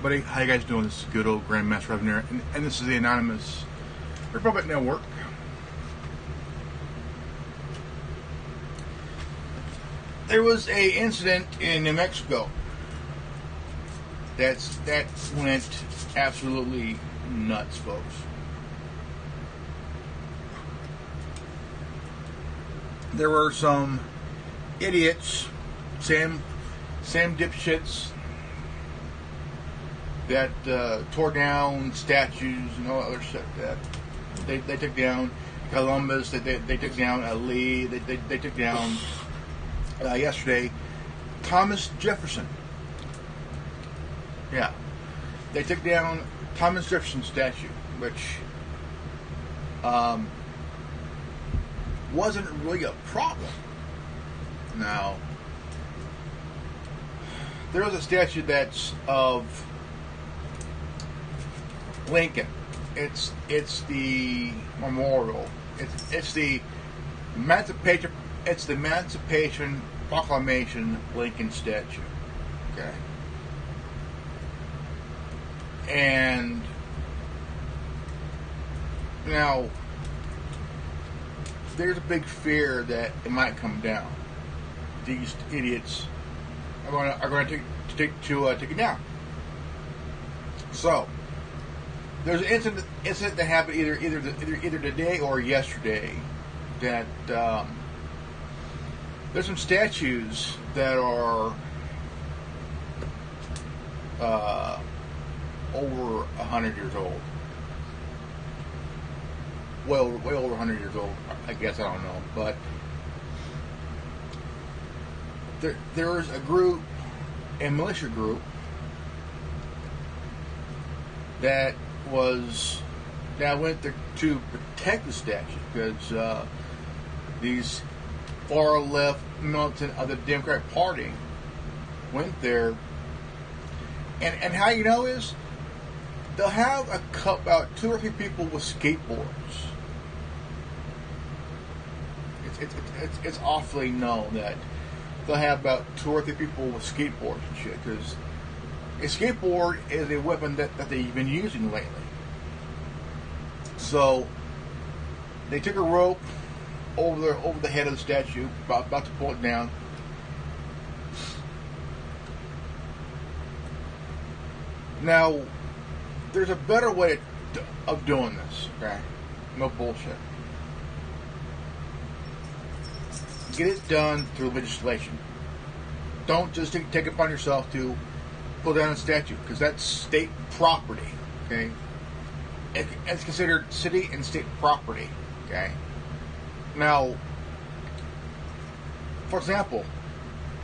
Buddy, how you guys doing? This is good old Grandmaster Revenue, and this is the Anonymous Republic Network. There was a incident in New Mexico that went absolutely nuts, folks. There were some idiots, Sam dipshits, that tore down statues and all other stuff that they took down. Columbus, they took down Lee, they took down yesterday Thomas Jefferson. Yeah, they took down Thomas Jefferson statue, which wasn't really a problem. Now, there was a statue that's of Lincoln. It's the memorial. It's the Emancipation. It's the Emancipation Proclamation Lincoln statue. Okay. And now there's a big fear that it might come down. These idiots are going to take it down. So there's an incident that happened either today or yesterday that there's some statues that are over 100 years old. Way over 100 years old, I guess. I don't know, but there's a group, a militia group, that went there to protect the statue because these far left militant of the Democratic Party went there, and how you know is they'll have about 2 or 3 people with skateboards. It's awfully known that they'll have about 2 or 3 people with skateboards and shit, because a skateboard is a weapon that they've been using lately. So they took a rope over the head of the statue, about to pull it down. Now, there's a better way of doing this, okay? No bullshit. Get it done through legislation. Don't just take it upon yourself to pull down a statue, because that's state property, okay? It's considered city and state property, okay? Now, for example,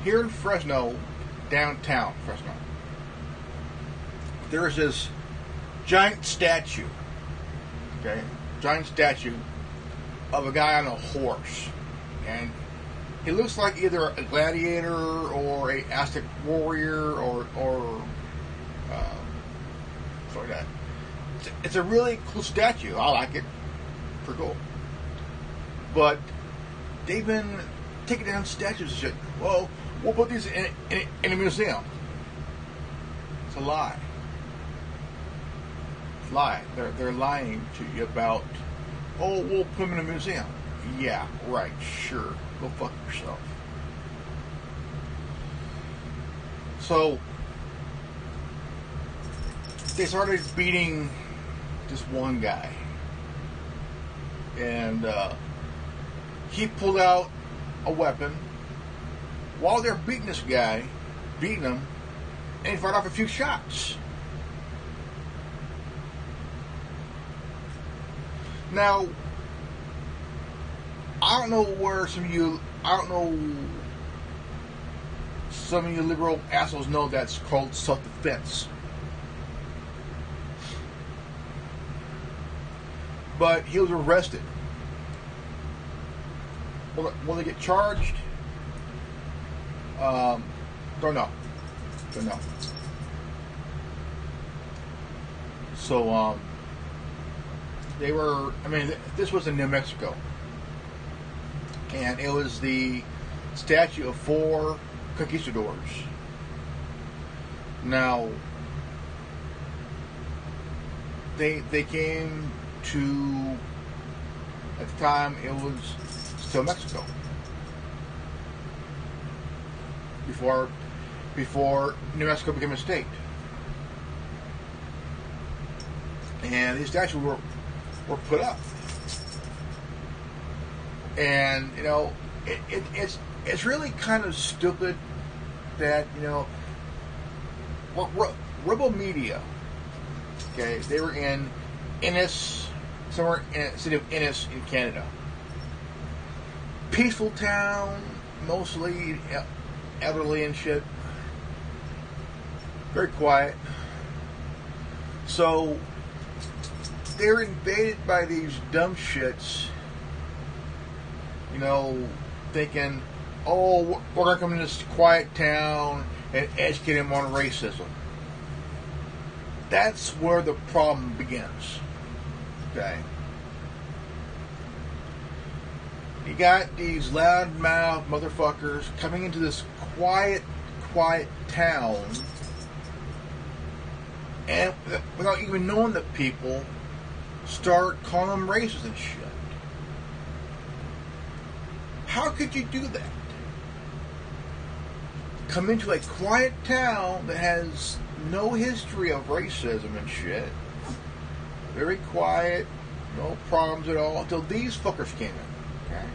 here in Fresno, downtown Fresno, there's this giant statue, okay? Giant statue of a guy on a horse, and he looks like either a gladiator or a Aztec warrior or something like that. It's a really cool statue. I like it. Pretty cool. But they've been taking down statues and shit. Well, we'll put these in a museum. It's a lie. It's a lie. They're lying to you about, oh, we'll put them in a museum. Yeah, right, sure. Go fuck yourself. So they started beating this one guy, and he pulled out a weapon while they're beating this guy, beating him, and he fired off a few shots. Now, I don't know where some of you liberal assholes know that's called self-defense. But he was arrested. Will they get charged? Don't know. So, this was in New Mexico. And it was the statue of 4 conquistadors. Now, they came to, at the time it was still Mexico. Before New Mexico became a state. And these statues were put up. And, you know, it's really kind of stupid that, you know, Rebel Media, okay, they were in Ennis, somewhere in the city of Ennis in Canada. Peaceful town, mostly elderly and shit. Very quiet. So they're invaded by these dumb shits, you know, thinking, oh, we're going to come into this quiet town and educate them on racism. That's where the problem begins. Okay. You got these loudmouth motherfuckers coming into this quiet town, and without even knowing the people, start calling them racist and shit. How could you do that? Come into a quiet town that has no history of racism and shit. Very quiet, no problems at all, until these fuckers came in. Okay?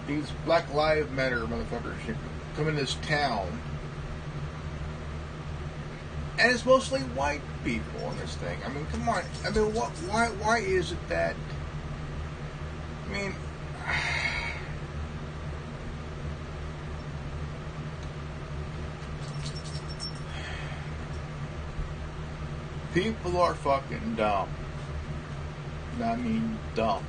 These Black Lives Matter motherfuckers come in this town. And it's mostly white people in this thing. I mean, come on. I mean, why is it that... I mean... People are fucking dumb. I mean, dumb.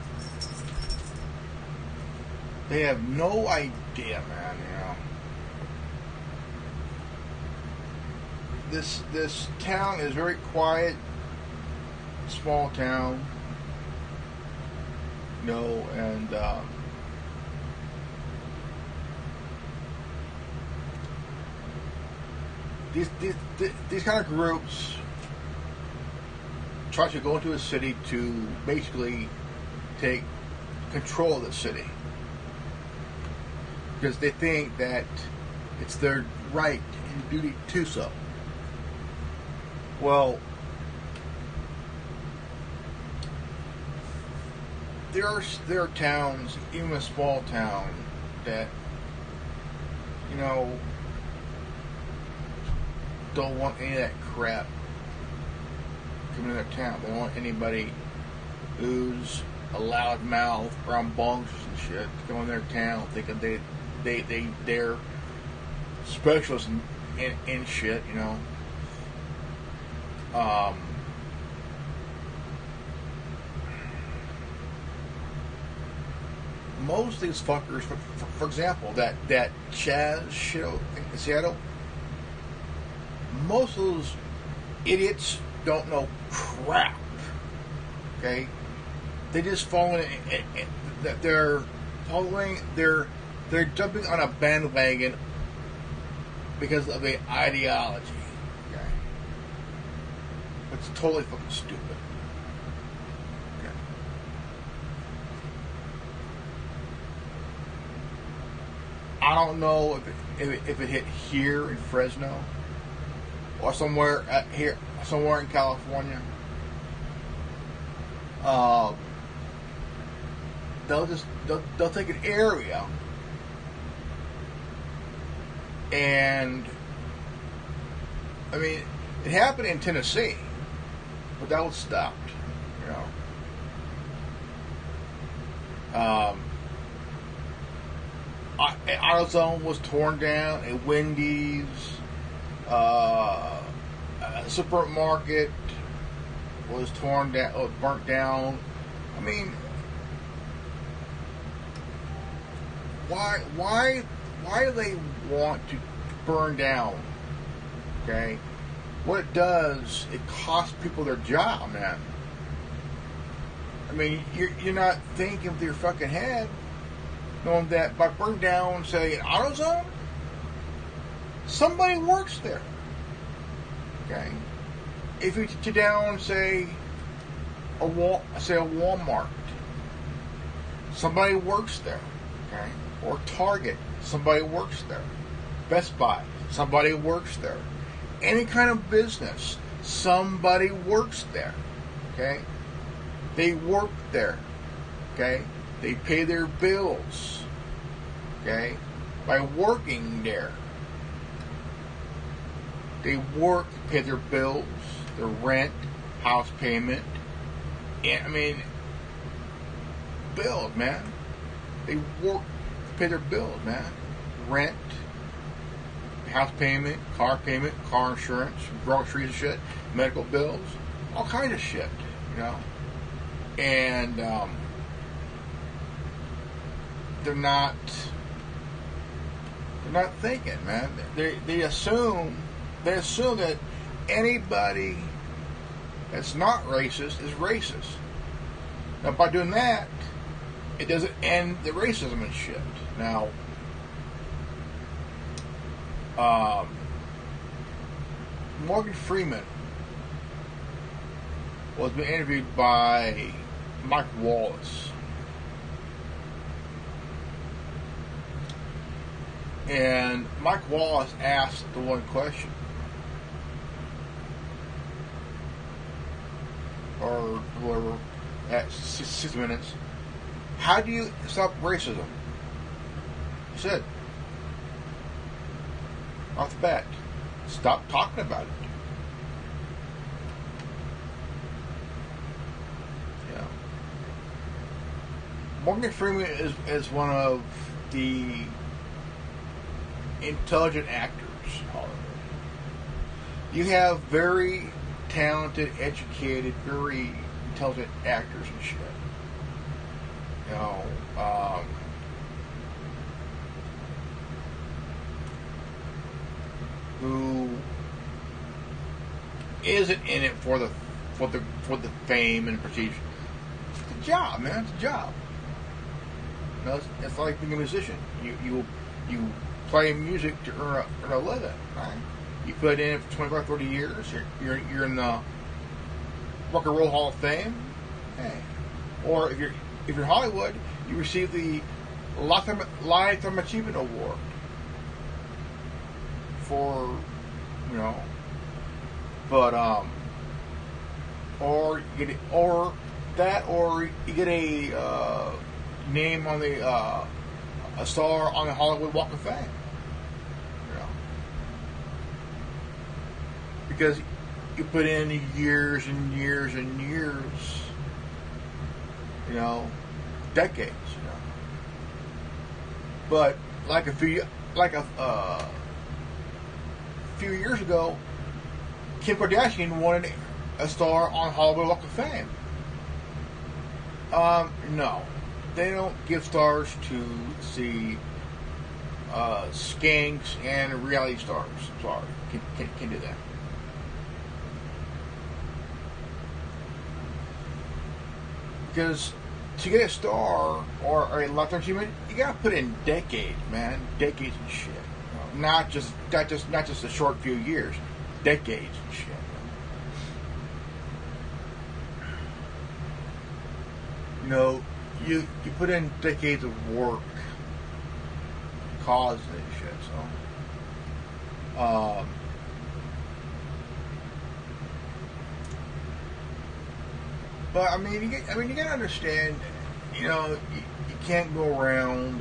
They have no idea, man, you know. This town is very quiet, small town, you know, and these kind of groups try to go into a city to basically take control of the city because they think that it's their right and duty to do so. Well, there are towns, even a small town, that, you know, don't want any of that crap coming to their town. They don't want anybody who's a loud mouth or on bongs and shit to come in their town thinking they're specialists in shit, you know. Most of these fuckers, for example, that Chaz show in Seattle, most of those idiots don't know crap. Okay, they just following that they're jumping on a bandwagon because of the ideology. Okay, it's totally fucking stupid. Okay. I don't know if it hit here in Fresno or somewhere in California. They'll take an area and I mean it happened in Tennessee, but that was stopped, you know. AutoZone was torn down, a Wendy's, a supermarket was torn down, burnt down. I mean, why do they want to burn down? Okay, what it does, it costs people their job, man. I mean, you're not thinking with your fucking head, knowing that by burning down, say, an AutoZone, somebody works there. Okay, if you sit down, say a Walmart, somebody works there, okay? Or Target, somebody works there. Best Buy, somebody works there. Any kind of business, somebody works there, okay? They work there, okay? They pay their bills, okay? By working there. They work, pay their bills, their rent, house payment. And, I mean, bills, man. They work, pay their bills, man. Rent, house payment, car insurance, groceries and shit, medical bills, all kinds of shit, you know. And they're not thinking, man. They assume that anybody that's not racist is racist. Now, by doing that, it doesn't end the racism and shit. Now, Morgan Freeman was being interviewed by Mike Wallace. And Mike Wallace asked the one question, or whoever, at 6 minutes, how do you stop racism? He said, off the bat, stop talking about it. Yeah. Morgan Freeman is one of the intelligent actors. You have very talented, educated, very intelligent actors and shit. You know, who isn't in it for the fame and prestige. It's a job, man. It's a job. You know, it's like being a musician. You play music to earn a living, right? You put in it for 25, 30 years. You're in the Rock and Roll Hall of Fame. Hey. Or if you're Hollywood, you receive the Lifetime Achievement Award for, you know, but or you get or you get a name on the a star on the Hollywood Walk of Fame. You know, because you put in years and years and years. You know, decades. You know, but like a few years ago, Kim Kardashian wanted a star on Hollywood Walk of Fame. No, they don't give stars to see skanks and reality stars. Sorry, can't do that. Because to get a star or a lifetime achievement, you gotta put in decades, man, decades and shit. You know, not just a short few years, decades and shit. You know, you put in decades of work, cause and shit. So, but I mean, you gotta understand. You know, you can't go around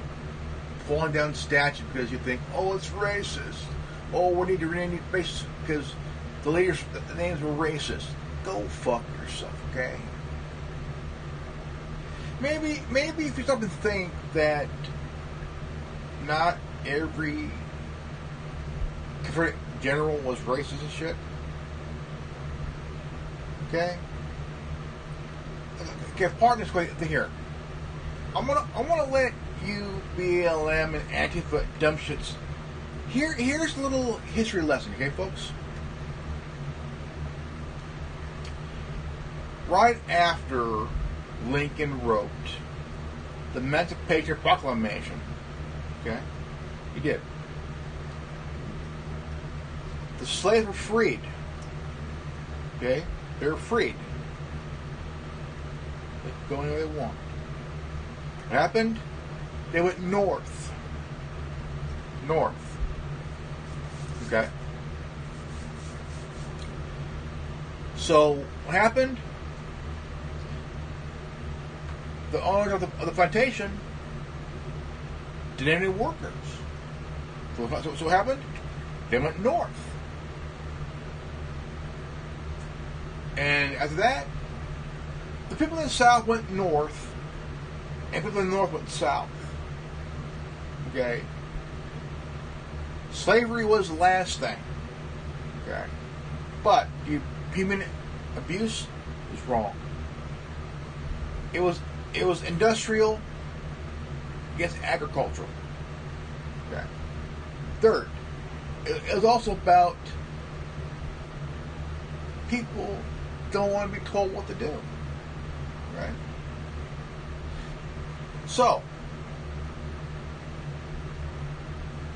pulling down statues because you think, oh, it's racist. Oh, we need to rename the basis because the leaders, the names were racist. Go fuck yourself, okay? Maybe if you stop and think that not every Confederate general was racist and shit. Okay? Okay, pardon this thing here. I'm gonna let you BLM and Antifa dumb shits. Here's a little history lesson, okay, folks? Right after Lincoln wrote the Emancipation Proclamation, okay, he did. The slaves were freed. Okay? They're freed. They can go anywhere they want. What happened? They went north. North. Okay? So, what happened? The owners of the plantation didn't have any workers. So what happened? They went north. And after that, the people in the South went north, and people in the North went south. Okay? Slavery was the last thing. Okay? But human abuse is wrong. It was industrial against agricultural. Okay. Third, it was also about people don't want to be told what to do. Right? So,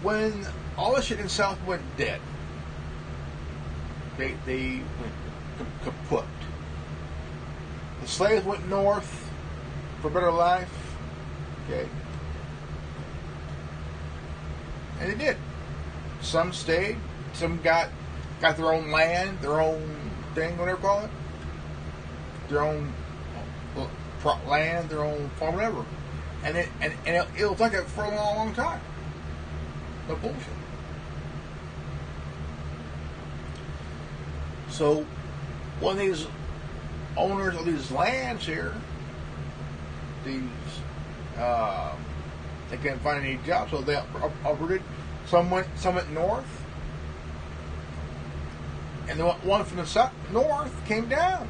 when all the shit in the South went dead, they went kaput. The slaves went north for a better life. Okay. And they did. Some stayed. Some got their own land, their own thing, whatever you call it. Their own land, their own farm, whatever. And it was like that for a long, long time. No bullshit. So, one of these owners of these lands here, they couldn't find any jobs, so they uprooted. Some went north, and the one from the north came down.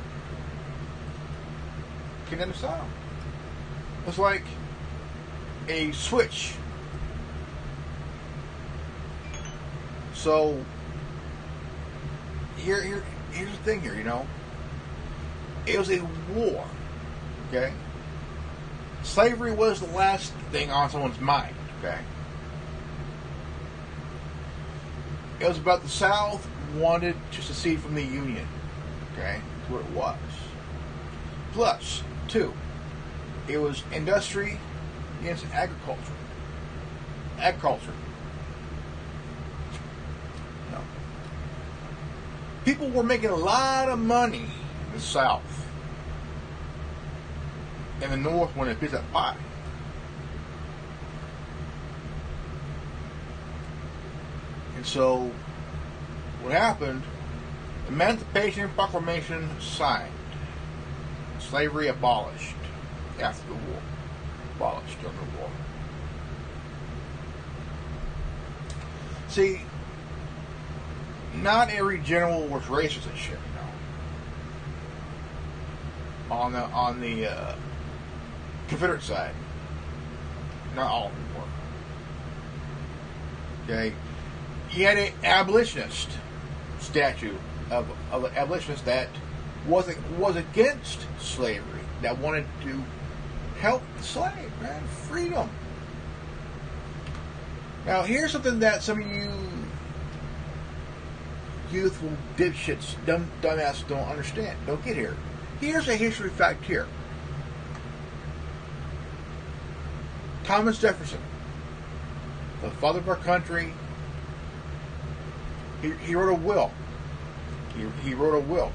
Came down to south. It's like a switch. So here's the thing here, you know. It was a war. Okay? Slavery was the last thing on someone's mind, okay? It was about the South wanted to secede from the Union, okay? That's what it was. Plus, two, it was industry against agriculture. Agriculture. No. People were making a lot of money in the South. In the North, when it picked up pie. And so, what happened? Emancipation Proclamation signed. Slavery abolished after the war. Abolished during the war. See, not every general was racist and shit, you know. On the Confederate side. Not all of them were. Okay? You had an abolitionist statue of an abolitionist that was against slavery, that wanted to help the slave, man, freedom. Now, here's something that some of you youthful dipshits, dumbasses don't understand, don't get here. Here's a history fact here. Thomas Jefferson, the father of our country, he wrote a will. He wrote a will.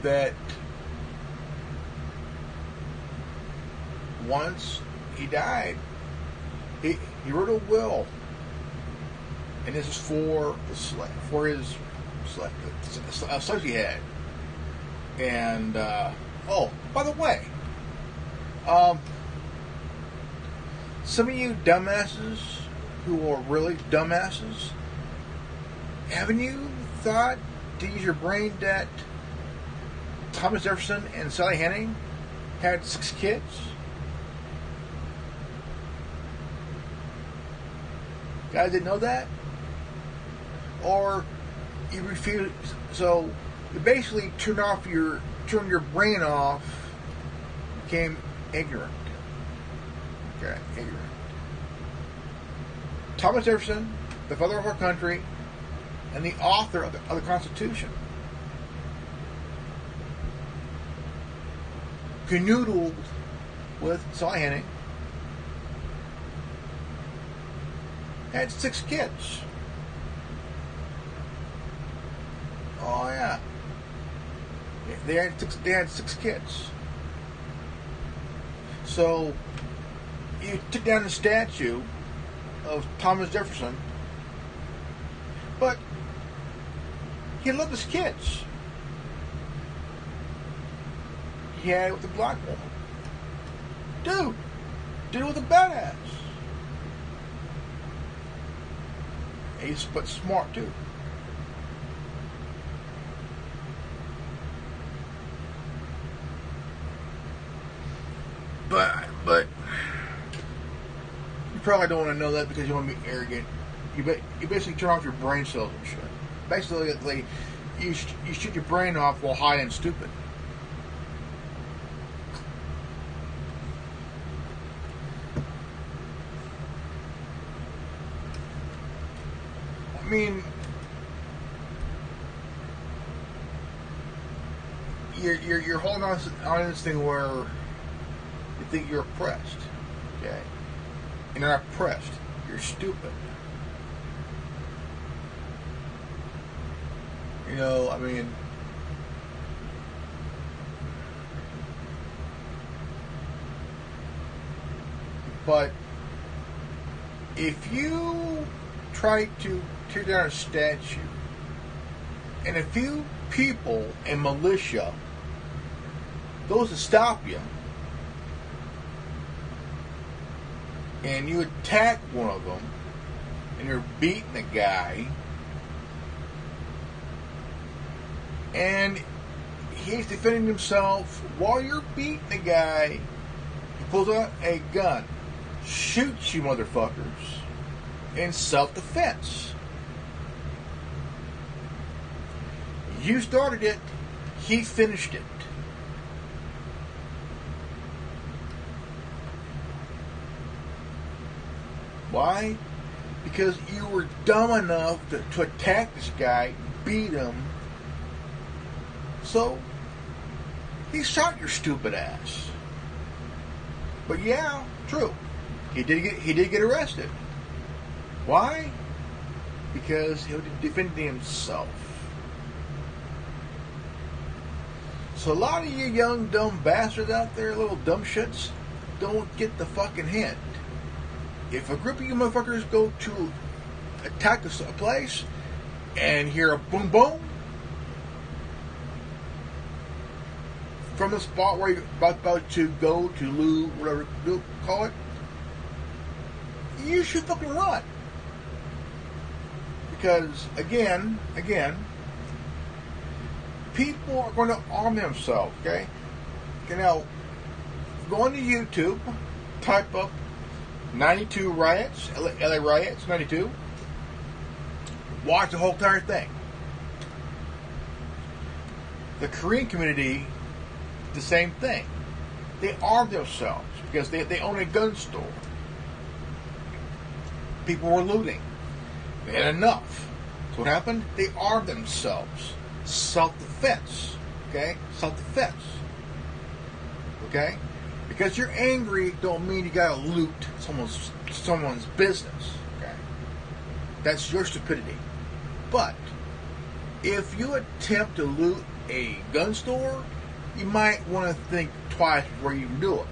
That once he died, he wrote a will, and this is for the slave, for his slaves he had. And oh, by the way, some of you dumbasses who are really dumbasses, haven't you thought to use your brain that Thomas Jefferson and Sally Henning had 6 kids? Guys didn't know that? Or you refuse, so you basically turn your brain off, became ignorant. Okay, ignorant. Thomas Jefferson, the father of our country, and the author of the Constitution, canoodled with Sally Henning, had 6 kids. Oh yeah, they had six kids. So you took down the statue of Thomas Jefferson, but he loved his kids. He had it with a black woman. Dude was a badass. He's but smart too. But you probably don't want to know that because you want to be arrogant. You basically turn off your brain cells and shit. Basically, you shoot your brain off while high and stupid. I mean, you're holding on to this thing where you think you're oppressed, okay? You're not oppressed. You're stupid. You know, I mean, but if you try to tear down a statue, and a few people in militia goes to stop you, and you attack one of them, and you're beating the guy, and he's defending himself while you're beating the guy, he pulls out a gun, shoots you motherfuckers in self-defense. You started it, he finished it. Why? Because you were dumb enough to attack this guy, beat him. So, he shot your stupid ass. But yeah, true. He did get arrested. Why? Because he was defending himself. So a lot of you young dumb bastards out there, little dumb shits, don't get the fucking hint. If a group of you motherfuckers go to attack a place and hear a boom boom from the spot where you're about to go to loot, whatever you call it, you should fucking run. Because again, people are going to arm themselves, okay? You know, go onto YouTube, type up 92 riots, LA riots, 92. Watch the whole entire thing. The Korean community, the same thing. They armed themselves because they own a gun store. People were looting. They had enough. So what happened? They armed themselves. Self-defense. Okay? Self-defense. Okay? Because you're angry don't mean you gotta loot someone's business. Okay? That's your stupidity. But if you attempt to loot a gun store, you might want to think twice before you do it.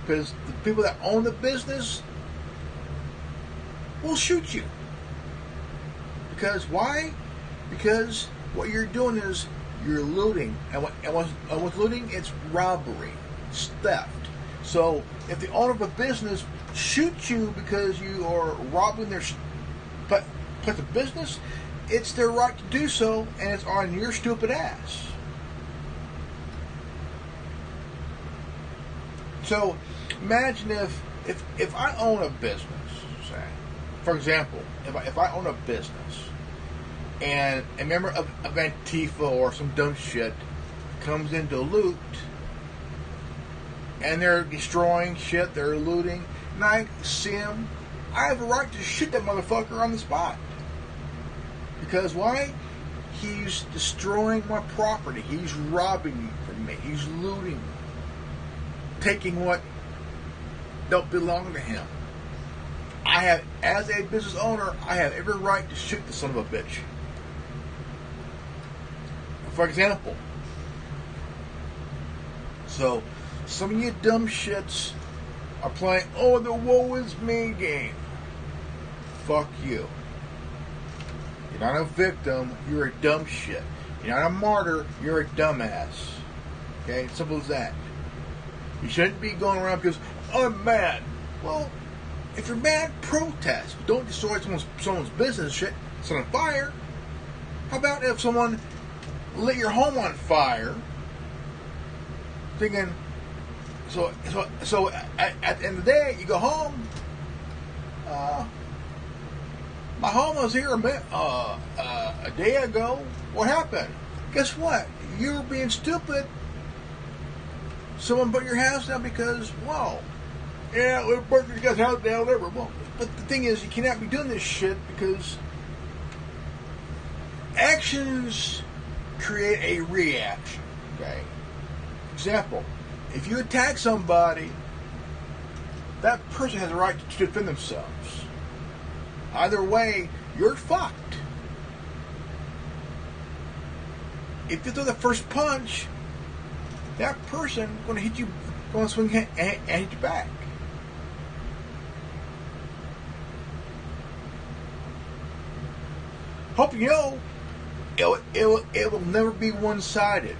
Because the people that own the business will shoot you. Because why? Because what you're doing is you're looting. And what's looting? It's robbery. It's theft. So if the owner of a business shoots you because you are robbing their place of business, it's their right to do so, and it's on your stupid ass. So imagine if I own a business, say, for example, if I own a business and a member of Antifa or some dumb shit comes in to loot and they're destroying shit, they're looting, and I see them I have a right to shoot that motherfucker on the spot. Because why? He's destroying my property. He's robbing from me. He's looting. Taking what don't belong to him. I have, as a business owner, I have every right to shoot the son of a bitch. For example. So, some of you dumb shits are playing, oh, the woe is me game. Fuck you. You're not a victim, you're a dumb shit. You're not a martyr, you're a dumbass. Okay? Simple as that. You shouldn't be going around because, I'm mad. Well, if you're mad, protest. Don't destroy someone's business shit. It's on fire. How about if someone lit your home on fire, thinking, so at the end of the day, you go home, my home was here a day ago. What happened? Guess what? You were being stupid. Someone burnt your house down because, well, yeah, we burnt your guy's house down, whatever. Well, but the thing is, you cannot be doing this shit because actions create a reaction. Okay? Example, if you attack somebody, that person has a right to defend themselves. Either way, you're fucked. If you throw the first punch, that person is going to hit you, going to swing and hit you back. Hope you know, it will never be one-sided.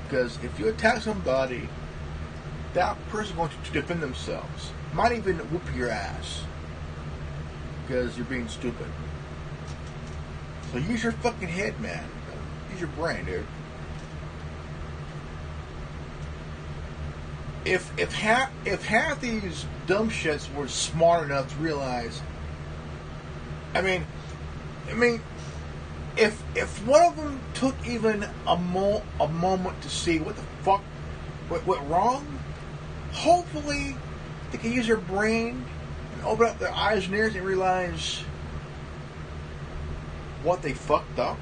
Because if you attack somebody, that person is going to defend themselves. Might even whoop your ass. Because you're being stupid. So use your fucking head, man. Use your brain, dude. If half these dumb shits were smart enough to realize, I mean, if one of them took even a moment to see what the fuck went wrong, hopefully they can use their brain and open up their eyes and ears and realize what they fucked up.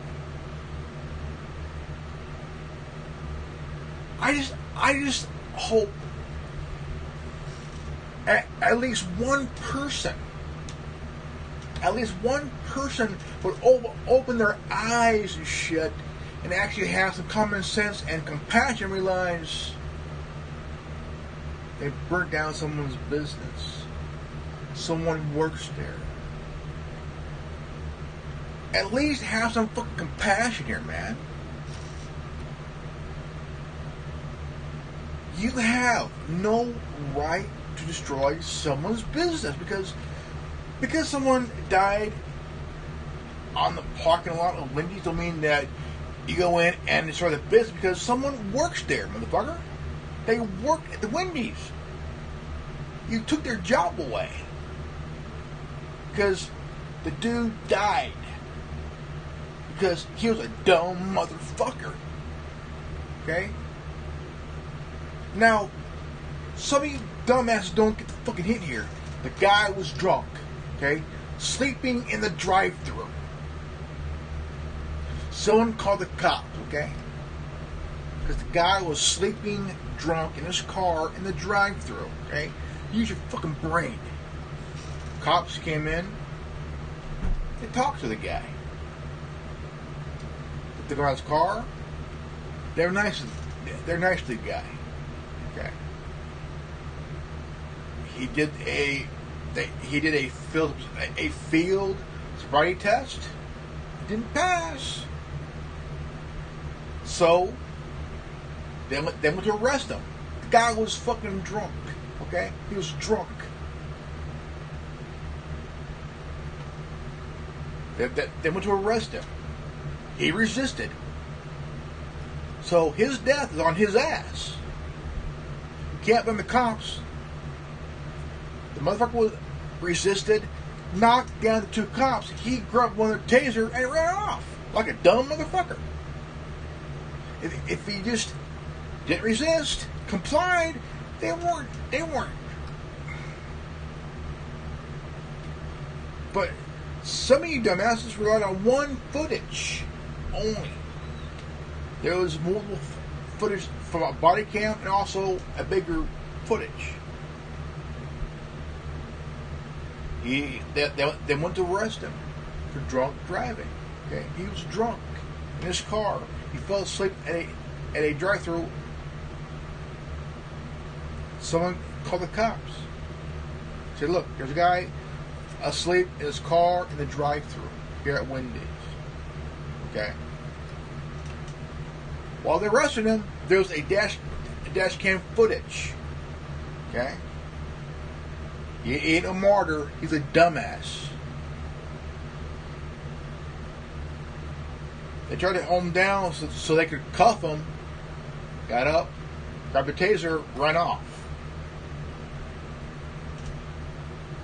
I just hope at least one person would open their eyes and shit and actually have some common sense and compassion, realize they burnt down someone's business. Someone works there. At least have some fucking compassion here, man. You have no right to destroy someone's business because someone died on the parking lot of Wendy's don't mean that you go in and destroy the business because someone works there, motherfucker. They work at the Wendy's. You took their job away because the dude died because he was a dumb motherfucker. Okay? Now, some of you dumbasses don't get the fucking hint here. The guy was drunk, okay? Sleeping in the drive-thru. Someone called the cops, okay? Because the guy was sleeping drunk in his car in the drive-thru, okay? Use your fucking brain. Cops came in. They talked to the guy. They got his car. They're nice to the guy. Okay. He did a field sobriety test. It didn't pass. So they went to arrest him. The guy was fucking drunk. Okay, he was drunk. They went to arrest him. He resisted. So his death is on his ass. You can't blame the cops. The motherfucker resisted, knocked down the two cops. He grabbed one of their taser and ran off like a dumb motherfucker. If he just didn't resist, complied, they weren't. But some of you dumbasses relied on one footage only. There was multiple footage from a body cam and also a bigger footage. They went to arrest him for drunk driving. Okay, he was drunk in his car. He fell asleep at a drive-thru. Someone called the cops. Said, "Look, there's a guy asleep in his car in the drive-thru here at Wendy's." Okay. While they arrested him, there was a dash cam footage. Okay. He ain't a martyr. He's a dumbass. They tried to hold him down so they could cuff him. Got up, grabbed a taser, ran off.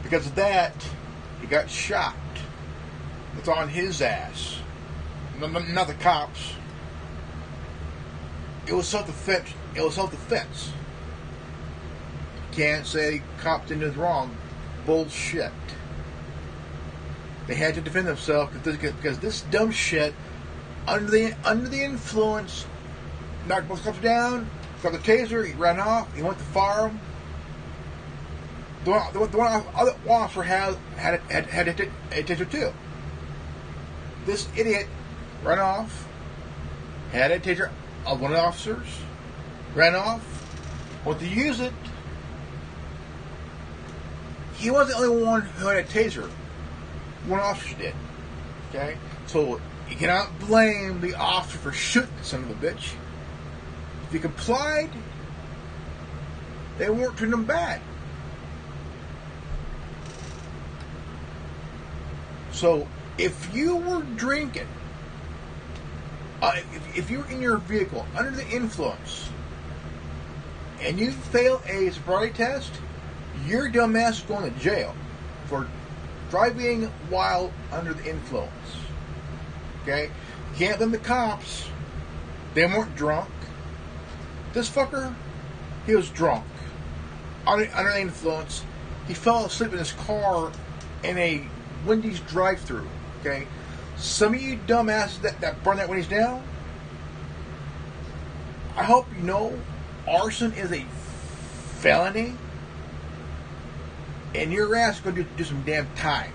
Because of that, he got shot. It's on his ass. Not the cops. It was self-defense. Can't say cops did anything wrong. Bullshit. They had to defend themselves because this dumb shit, under the influence, knocked both cops down, got the taser, he ran off, he went to fire him. The one other officer had a taser too. This idiot ran off, had a taser of one of the officers, ran off, went to use it. He wasn't the only one who had a taser. One officer did. Okay? So you cannot blame the officer for shooting the son of a bitch. If he complied, they weren't treating him bad. So if you were drinking, if you were in your vehicle under the influence and you fail a sobriety test, your dumb ass is going to jail for driving while under the influence. Okay? You can't blame the cops. They weren't drunk. This fucker, he was drunk. Under the influence. He fell asleep in his car in a Wendy's drive-thru. Okay? Some of you dumbasses that burn that Wendy's down, I hope you know arson is a felony. And your ass is going to do some damn time.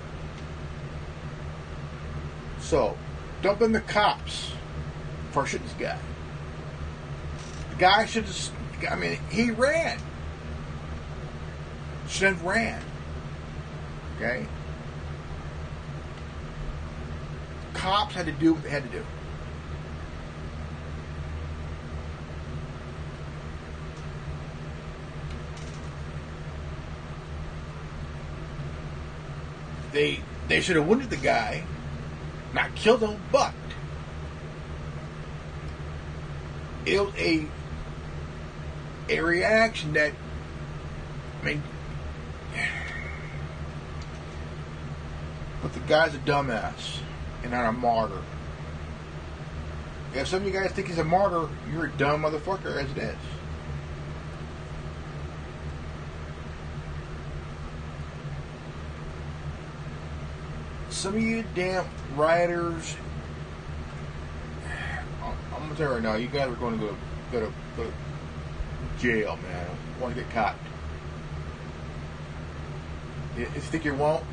So, don't blame the cops for shooting this guy. The guy should have, he ran. Should have ran. Okay? Cops had to do what they had to do. They should have wounded the guy, not killed him, but it was a reaction that, but the guy's a dumbass and not a martyr. If some of you guys think he's a martyr, you're a dumb motherfucker as it is. Some of you damn rioters, I'm gonna tell you right now, you guys are going to go to jail, man. You want to get caught. If you think you won't,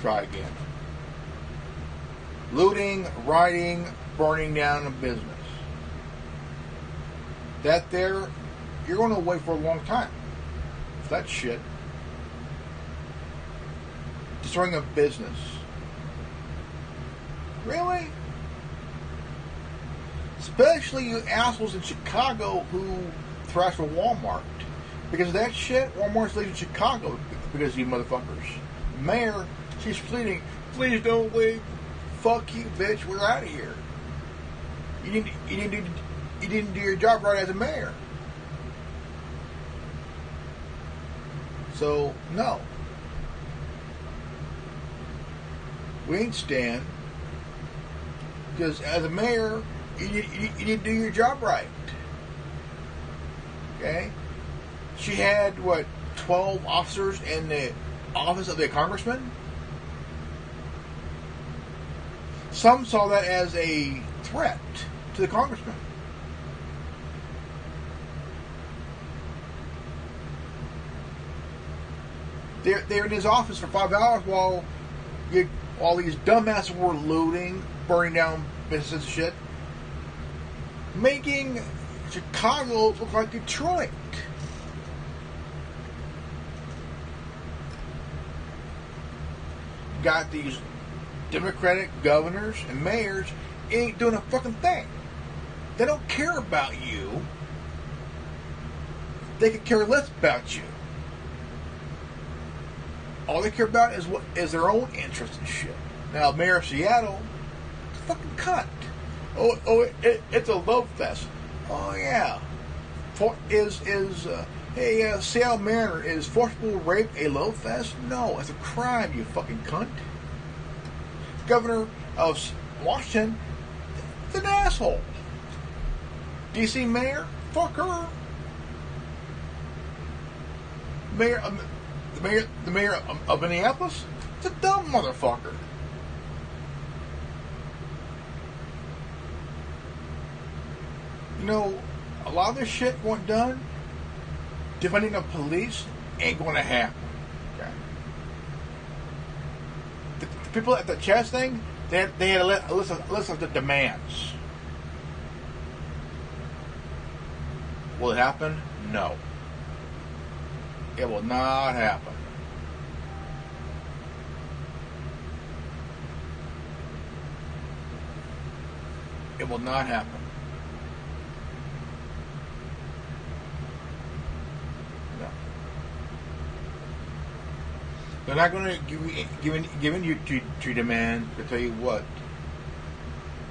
try again. Looting, rioting, burning down a business. That there, you're going to wait for a long time. That shit. Destroying a business. Really? Especially you assholes in Chicago who thrash for Walmart. Because of that shit, Walmart's leaving Chicago because of you motherfuckers. Mayor, she's pleading, please don't leave. Fuck you, bitch. We're out of here. You didn't do your job right as a mayor. So, no. We ain't stand. Because as a mayor, you didn't do your job right. Okay? She had, 12 officers in the office of the congressman? Some saw that as a threat to the congressman. They're in his office for 5 hours while these dumbasses were looting, burning down businesses and shit, making Chicago look like Detroit. Got these Democratic governors and mayors ain't doing a fucking thing. They don't care about you. They could care less about you. All they care about is their own interest and shit. Now, Mayor of Seattle, fucking cunt. It's a love fest. Oh yeah. Seattle Mariner, is forcible rape a love fest? No, it's a crime, you fucking cunt. Governor of Washington, it's an asshole. DC Mayor, fuck her. The mayor of Minneapolis, it's a dumb motherfucker. You know, a lot of this shit wasn't done. Defunding the police ain't going to happen. Okay. The people at the chess thing, they had a list of the demands. Will it happen? No. It will not happen. It will not happen. No. They're not going to give you to demand. To tell you what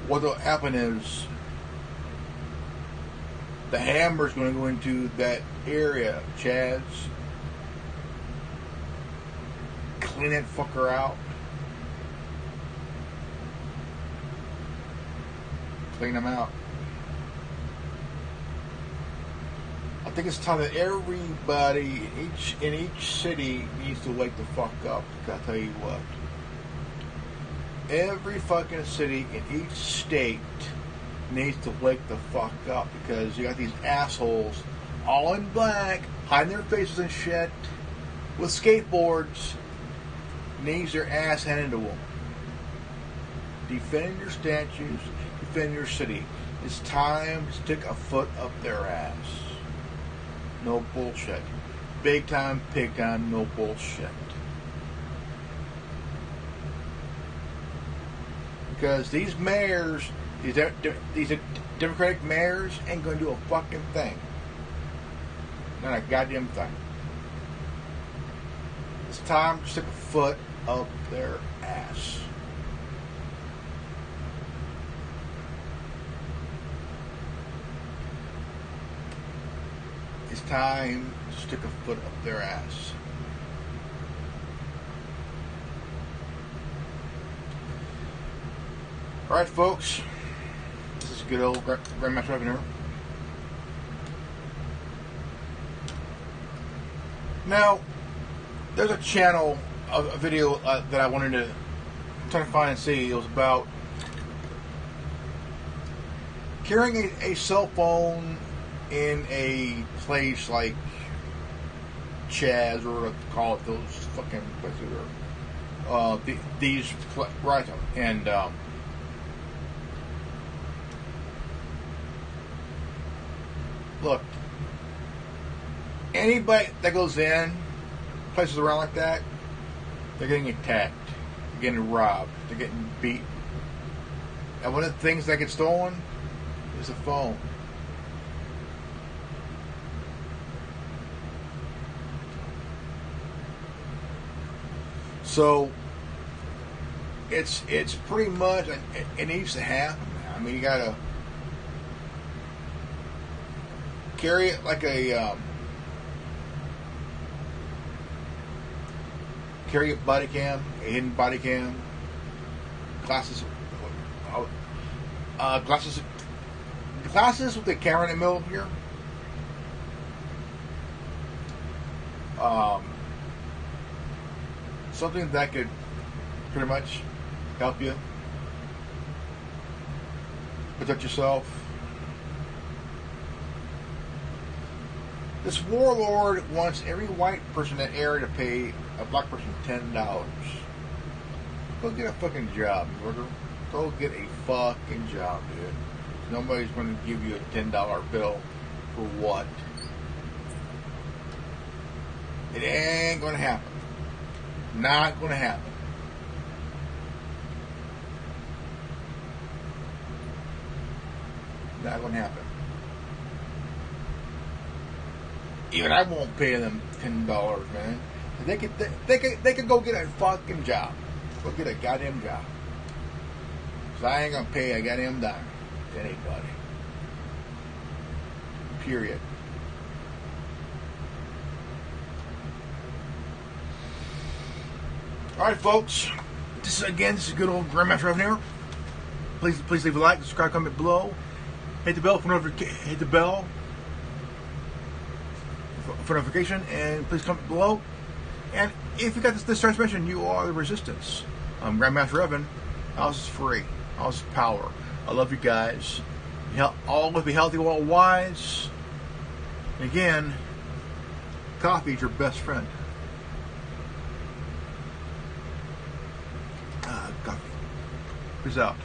will happen is the hammer's going to go into that area, Chads. Clean that fucker out. Clean them out. I think it's time that everybody in each city needs to wake the fuck up. I tell you what. Every fucking city in each state needs to wake the fuck up, because you got these assholes all in black, hiding their faces and shit, with skateboards, needs their ass handed to them. Defend your statues, defend your city. It's time to stick a foot up their ass. No bullshit. Big time, pig time, no bullshit. Because these mayors, these Democratic mayors ain't going to do a fucking thing. Not a goddamn thing. It's time to stick a foot up their ass. It's time to stick a foot up their ass. Alright, folks. This is good old Grandmaster Revenue. Now, there's a channel, a video that I wanted to try to find and see. It was about carrying a cell phone in a place like Chaz, or what to call it, those fucking places, these right, and look, anybody that goes in places around like that, they're getting attacked, they're getting robbed, they're getting beat. And one of the things that gets stolen is a phone. So it's pretty much, it needs to happen. I mean, you gotta carry it like a carry a body cam, a hidden body cam, glasses with the camera in the middle here. Something that could pretty much help you protect yourself. This warlord wants every white person in that area to pay a black person $10. Go get a fucking job, murder. Go get a fucking job, dude. Nobody's going to give you a $10 bill for what? It ain't going to happen. Not going to happen. Not going to happen. Even I won't pay them $10, man. They could go get a fucking job. Go get a goddamn job. So I ain't gonna pay a goddamn dime to anybody. Period. Alright, folks. This is good old Grandmaster Evan here. Please leave a like, subscribe, comment below. Hit the bell for notification, and please comment below. And if you got this transmission, you are the resistance. I'm Grandmaster Evan. Ours is free. Ours is power. I love you guys. Always be healthy, all wise. And again, coffee is your best friend. Coffee. Peace out.